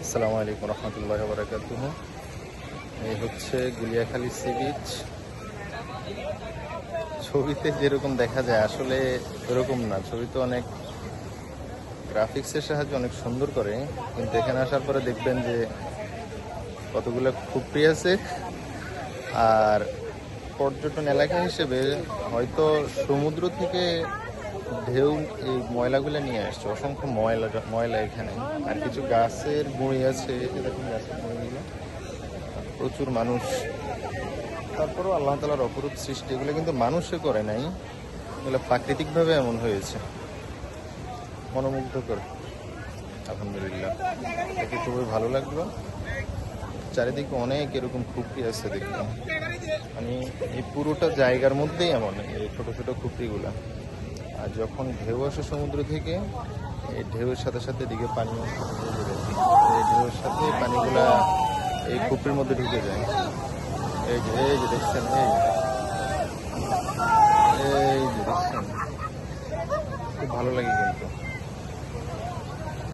আসসালামু আলাইকুম রহমতুল্লাহ বারাকাতুহু। এই হচ্ছে গুলিয়াখালী সি বিচ। ছবিতে যেরকম দেখা যায় আসলে এরকম না। ছবিতে অনেক গ্রাফিক্সের সাহায্যে অনেক সুন্দর করে, কিন্তু এখানে আসার পরে দেখবেন যে কতগুলো খুপড়ি আছে। আর পর্যটন এলাকা হিসেবে হয়তো সমুদ্র থেকে ঢেউ এই ময়লাগুলো নিয়ে আসছে, অসংখ্য ময়লা ময়লা এখানে। আর কিছু গাছের গুঁড়ি আছে, এই যে দেখুন গাছের গুঁড়িগুলো। প্রচুর মানুষ। তারপরেও আল্লাহ তাআলার অপরূপ সৃষ্টি, এগুলো কিন্তু মানুষে করে নাই, এগুলো প্রাকৃতিকভাবে এমন হয়েছে। মনোমুগ্ধকর, আলহামদুলিল্লাহ। দেখে খুবই ভালো লাগলো। চারিদিকে অনেক এরকম খুপড়ি আছে দেখলাম। মানে এই পুরোটা জায়গার মধ্যেই এমন এই ছোট ছোট খুপড়িগুলা। আর যখন ঢেউ আসে সমুদ্র থেকে, এই ঢেউয়ের সাথে সাথে দিকে পানি, এই ঢেউয়ের সাথে পানিগুলা এই খুপড়ির মধ্যে ঢুকে যায়। এই যে দেখছেন, এই যে দেখছেন, খুব ভালো লাগে কিন্তু।